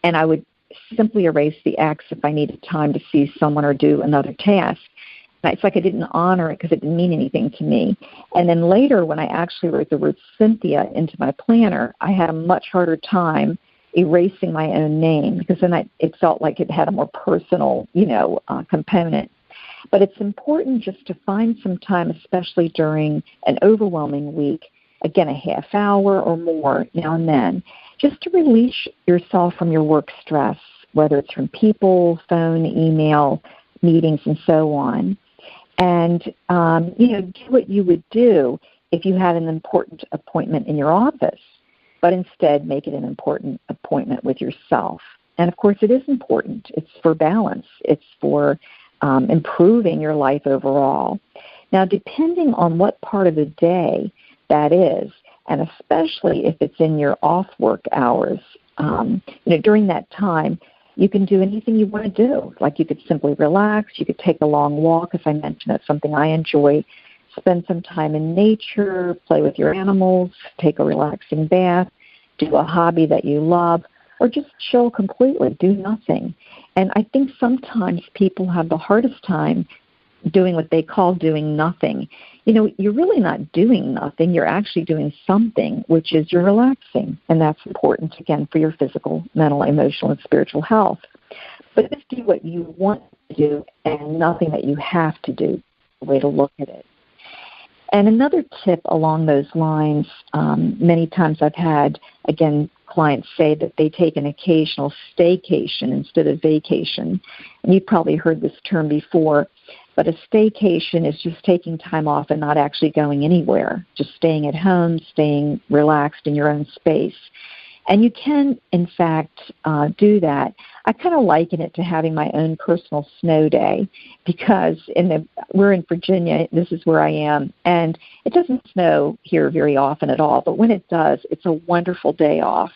and I would simply erase the X if I needed time to see someone or do another task. And it's like I didn't honor it because it didn't mean anything to me. And then later, when I actually wrote the word Cynthia into my planner, I had a much harder time erasing my own name, because then it felt like it had a more personal, component. But it's important just to find some time, especially during an overwhelming week, again, a half hour or more now and then, just to release yourself from your work stress, whether it's from people, phone, email, meetings, and so on. And, do what you would do if you had an important appointment in your office, but instead make it an important appointment with yourself. And, of course, it is important. It's for balance. It's for improving your life overall. Now, depending on what part of the day that is, and especially if it's in your off-work hours, during that time, you can do anything you want to do. Like you could simply relax. You could take a long walk, as I mentioned. That's something I enjoy. Spend some time in nature, play with your animals, take a relaxing bath, do a hobby that you love, or just chill completely, do nothing. And I think sometimes people have the hardest time doing what they call doing nothing. You're really not doing nothing. You're actually doing something, which is you're relaxing. And that's important, again, for your physical, mental, emotional, and spiritual health. But just do what you want to do and nothing that you have to do, the way to look at it. And another tip along those lines, many times I've had, again, clients say that they take an occasional staycation instead of vacation. And you've probably heard this term before, but a staycation is just taking time off and not actually going anywhere, just staying at home, staying relaxed in your own space. And you can, in fact, do that. I kind of liken it to having my own personal snow day, because we're in Virginia, this is where I am, and it doesn't snow here very often at all, but when it does, it's a wonderful day off,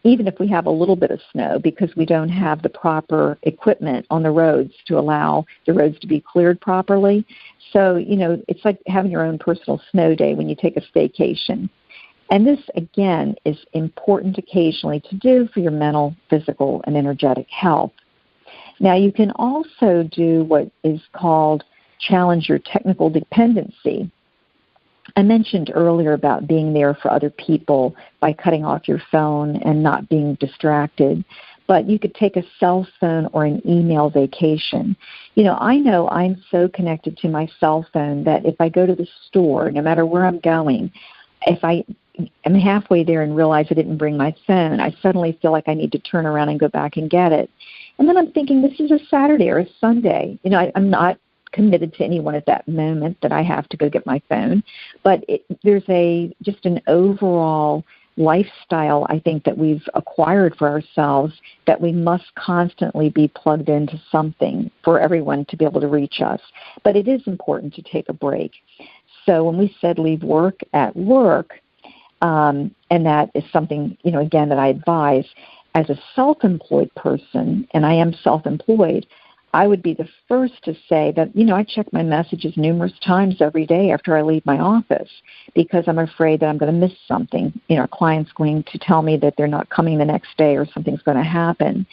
even if we have a little bit of snow, because we don't have the proper equipment on the roads to allow the roads to be cleared properly. So, it's like having your own personal snow day when you take a staycation. And this, again, is important occasionally to do for your mental, physical, and energetic health. Now, you can also do what is called challenge your technical dependency. I mentioned earlier about being there for other people by cutting off your phone and not being distracted. But you could take a cell phone or an email vacation. I know I'm so connected to my cell phone that if I go to the store, no matter where I'm going, if I'm halfway there and realize I didn't bring my phone, I suddenly feel like I need to turn around and go back and get it. And then I'm thinking, this is a Saturday or a Sunday. I'm not committed to anyone at that moment that I have to go get my phone. But there's just an overall lifestyle, I think, that we've acquired for ourselves, that we must constantly be plugged into something for everyone to be able to reach us. But it is important to take a break. So when we said leave work at work, and that is something, again, that I advise as a self-employed person, and I am self-employed, I would be the first to say that, I check my messages numerous times every day after I leave my office, because I'm afraid that I'm going to miss something. A client's going to tell me that they're not coming the next day or something's going to happen.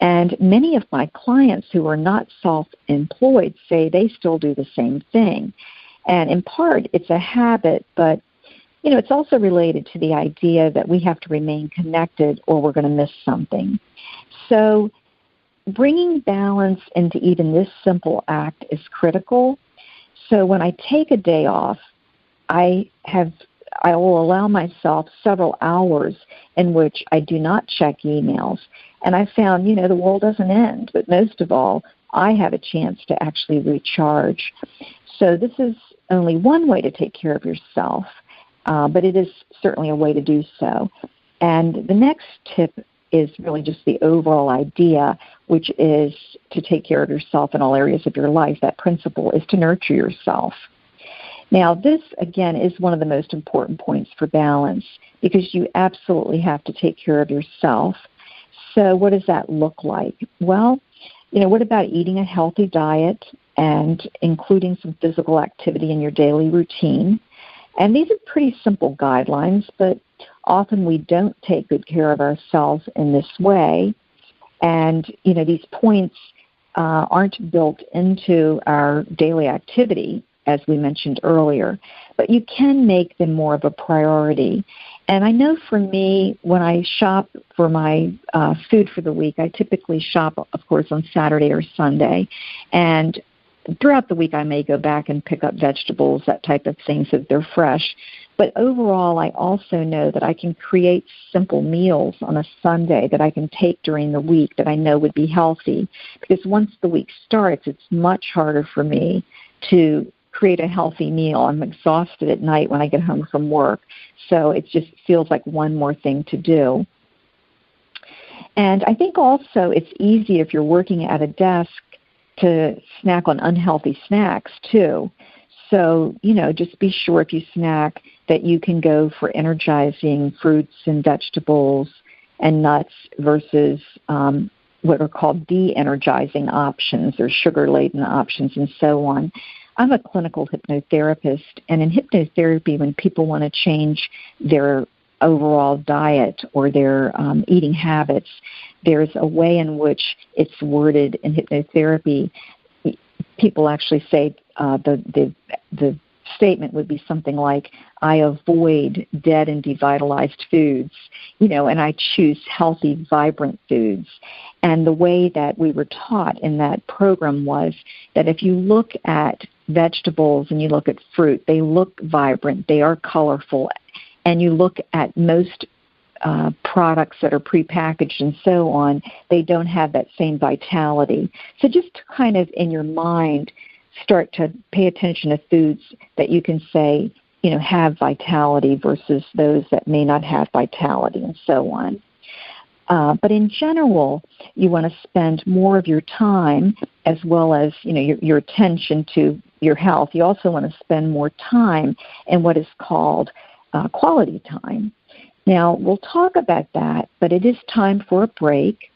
And many of my clients who are not self-employed say they still do the same thing. And in part, it's a habit, but, it's also related to the idea that we have to remain connected or we're going to miss something. So bringing balance into even this simple act is critical. So when I take a day off, I will allow myself several hours in which I do not check emails. And I found, the world doesn't end, but most of all, I have a chance to actually recharge. So this is only one way to take care of yourself, but it is certainly a way to do so. And the next tip is really just the overall idea, which is to take care of yourself in all areas of your life. That principle is to nurture yourself. Now, this, again, is one of the most important points for balance, because you absolutely have to take care of yourself. So what does that look like? Well, what about eating a healthy diet and including some physical activity in your daily routine? And these are pretty simple guidelines, but often we don't take good care of ourselves in this way. And, these points aren't built into our daily activity, as we mentioned earlier, but you can make them more of a priority. And I know for me, when I shop for my food for the week, I typically shop, of course, on Saturday or Sunday. And throughout the week, I may go back and pick up vegetables, that type of thing, so that they're fresh. But overall, I also know that I can create simple meals on a Sunday that I can take during the week that I know would be healthy. Because once the week starts, it's much harder for me to create a healthy meal. I'm exhausted at night when I get home from work. So it just feels like one more thing to do. And I think also it's easy if you're working at a desk to snack on unhealthy snacks too. So, just be sure if you snack that you can go for energizing fruits and vegetables and nuts versus what are called de-energizing options or sugar-laden options and so on. I'm a clinical hypnotherapist, and in hypnotherapy, when people want to change their overall diet or their eating habits, there's a way in which it's worded in hypnotherapy. People actually say the statement would be something like, I avoid dead and devitalized foods, and I choose healthy, vibrant foods. And the way that we were taught in that program was that if you look at vegetables and you look at fruit, they look vibrant, they are colorful, and you look at most products that are prepackaged and so on, they don't have that same vitality. So just to kind of in your mind start to pay attention to foods that you can say, have vitality versus those that may not have vitality and so on. But in general, you want to spend more of your time as well as, your attention to your health. You also want to spend more time in what is called quality time. Now, we'll talk about that, but it is time for a break.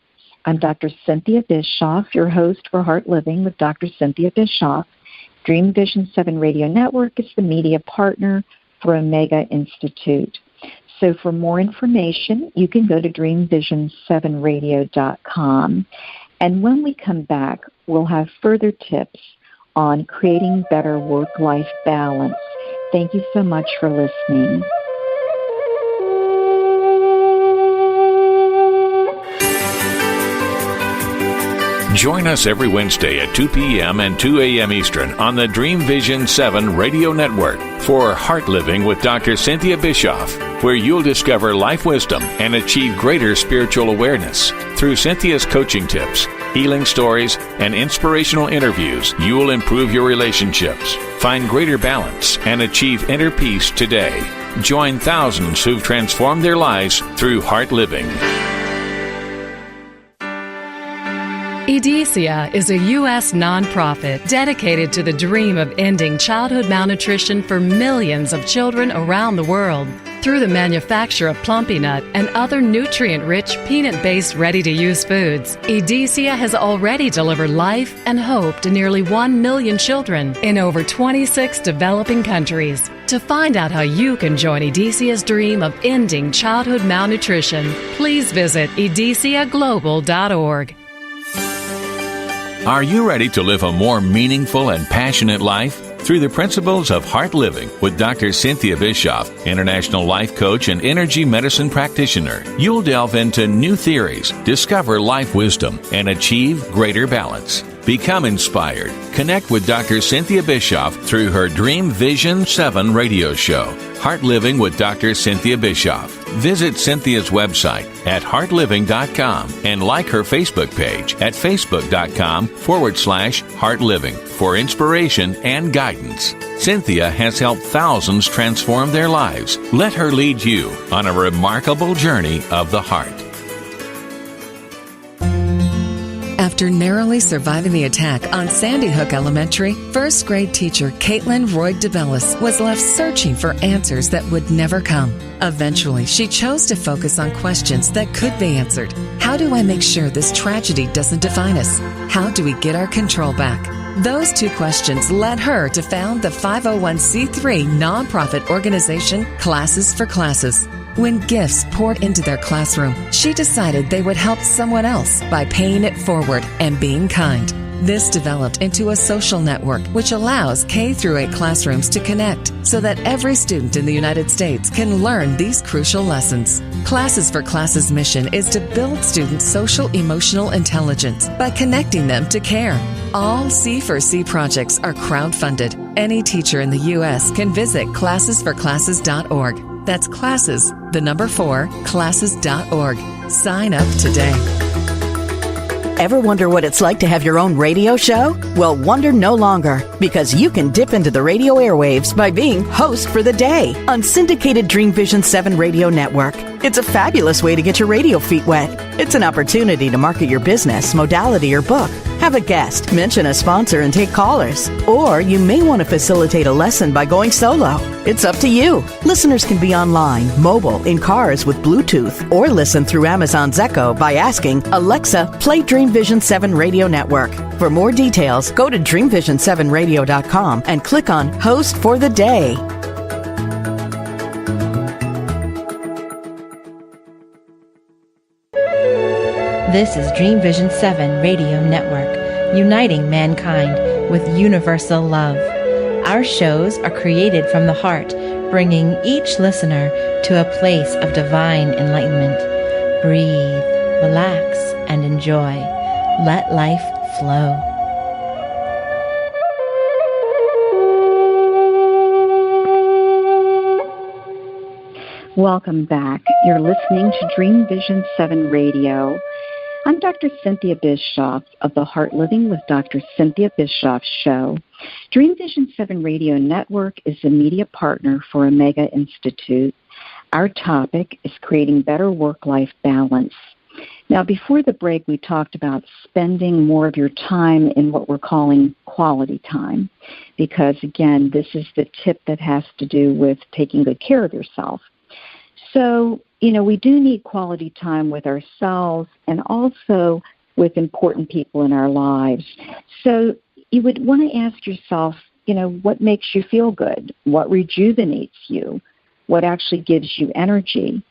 I'm Dr. Cynthia Bischoff, your host for Heartliving with Dr. Cynthia Bischoff. Dream Vision 7 Radio Network is the media partner for Omega Institute. So for more information, you can go to dreamvision7radio.com. And when we come back, we'll have further tips on creating better work-life balance. Thank you so much for listening. Join us every Wednesday at 2 p.m. and 2 a.m. Eastern on the Dream Vision 7 Radio Network for Heartliving with Dr. Cynthia Bischoff, where you'll discover life wisdom and achieve greater spiritual awareness. Through Cynthia's coaching tips, healing stories, and inspirational interviews, you will improve your relationships, find greater balance, and achieve inner peace today. Join thousands who've transformed their lives through Heartliving. EDESIA is a U.S. nonprofit dedicated to the dream of ending childhood malnutrition for millions of children around the world. Through the manufacture of Plumpy Nut and other nutrient-rich, peanut-based, ready-to-use foods, EDESIA has already delivered life and hope to nearly 1 million children in over 26 developing countries. To find out how you can join EDESIA's dream of ending childhood malnutrition, please visit edesiaglobal.org. Are you ready to live a more meaningful and passionate life? Through the principles of Heartliving with Dr. Cynthia Bischoff, international life coach and energy medicine practitioner, you'll delve into new theories, discover life wisdom, and achieve greater balance. Become inspired. Connect with Dr. Cynthia Bischoff through her Dream Vision 7 radio show, Heartliving with Dr. Cynthia Bischoff. Visit Cynthia's website at heartliving.com and like her Facebook page at facebook.com/heartliving for inspiration and guidance. Cynthia has helped thousands transform their lives. Let her lead you on a remarkable journey of the heart. After narrowly surviving the attack on Sandy Hook Elementary, first grade teacher Caitlin Royd DeBellis was left searching for answers that would never come. Eventually, she chose to focus on questions that could be answered. How do I make sure this tragedy doesn't define us? How do we get our control back? Those two questions led her to found the 501c3 nonprofit organization Classes for Classes. When gifts poured into their classroom, she decided they would help someone else by paying it forward and being kind. This developed into a social network which allows K through 8 classrooms to connect so that every student in the United States can learn these crucial lessons. Classes for Classes' mission is to build students' social emotional intelligence by connecting them to care. All C4C projects are crowd-funded. Any teacher in the U.S. can visit classesforclasses.org. That's classes, the number 4, classes.org. Sign up today. Ever wonder what it's like to have your own radio show? Well, wonder no longer, because you can dip into the radio airwaves by being host for the day on syndicated Dream Vision 7 radio network. It's a fabulous way to get your radio feet wet. It's an opportunity to market your business, modality, or book. Have a guest, mention a sponsor, and take callers. Or you may want to facilitate a lesson by going solo. It's up to you. Listeners can be online, mobile, in cars with Bluetooth, or listen through Amazon's Echo by asking, Alexa, play Dream Vision 7 Radio Network. For more details, go to dreamvision7radio.com and click on Host for the Day. This is Dream Vision 7 Radio Network, uniting mankind with universal love. Our shows are created from the heart, bringing each listener to a place of divine enlightenment. Breathe, relax, and enjoy. Let life flow. Welcome back. You're listening to Dream Vision 7 Radio. I'm Dr. Cynthia Bischoff of the Heartliving with Dr. Cynthia Bischoff show. Dream Vision 7 Radio Network is a media partner for Omega Institute. Our topic is creating better work-life balance. Now, before the break, we talked about spending more of your time in what we're calling quality time, because, again, this is the tip that has to do with taking good care of yourself. So, we do need quality time with ourselves and also with important people in our lives. So you would want to ask yourself, what makes you feel good? What rejuvenates you? What actually gives you energy?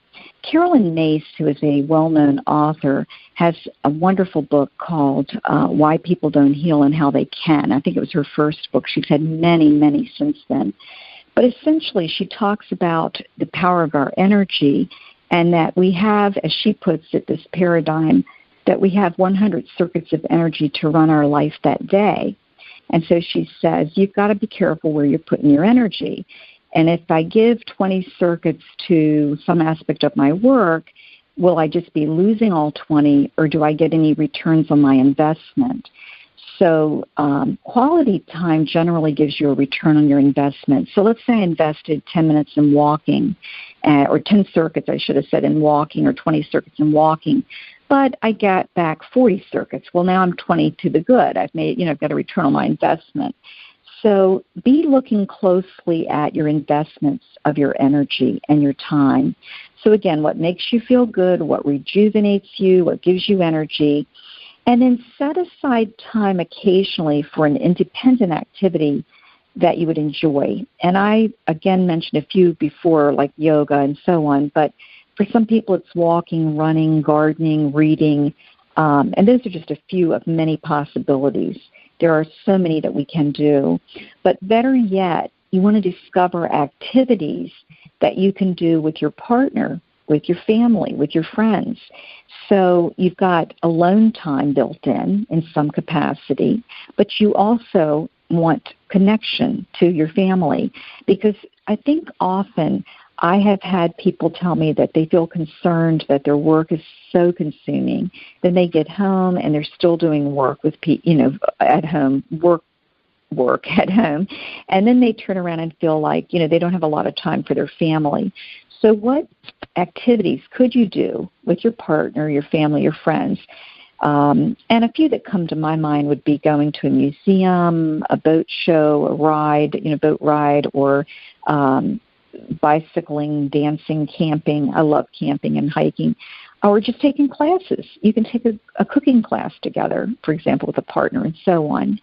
Carolyn Mace, who is a well-known author, has a wonderful book called Why People Don't Heal and How They Can. I think it was her first book. She's had many, many since then. But essentially, she talks about the power of our energy and that we have, as she puts it, this paradigm that we have 100 circuits of energy to run our life that day. And so she says, you've got to be careful where you're putting your energy. And if I give 20 circuits to some aspect of my work, will I just be losing all 20, or do I get any returns on my investment? So quality time generally gives you a return on your investment. So let's say I invested 10 minutes in walking, or 10 circuits, I should have said, in walking, or 20 circuits in walking, but I got back 40 circuits. Well, now I'm 20 to the good. I've made, I've got a return on my investment. So be looking closely at your investments of your energy and your time. So again, what makes you feel good, what rejuvenates you, what gives you energy, and then set aside time occasionally for an independent activity that you would enjoy. And I, again, mentioned a few before, like yoga and so on, but for some people it's walking, running, gardening, reading, and those are just a few of many possibilities. There are so many that we can do. But better yet, you want to discover activities that you can do with your partner, with your family, with your friends. So you've got alone time built in some capacity, but you also want connection to your family, because I think often I have had people tell me that they feel concerned that their work is so consuming. Then they get home and they're still doing work with at home, work at home, and then they turn around and feel like, they don't have a lot of time for their family. So what activities could you do with your partner, your family, your friends? And a few that come to my mind would be going to a museum, a boat show, a ride, boat ride, or bicycling, dancing, camping. I love camping and hiking. Or just taking classes. You can take a cooking class together, for example, with a partner and so on.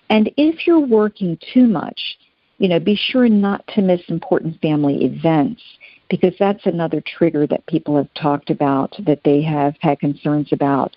And if you're working too much, be sure not to miss important family events, because that's another trigger that people have talked about, that they have had concerns about.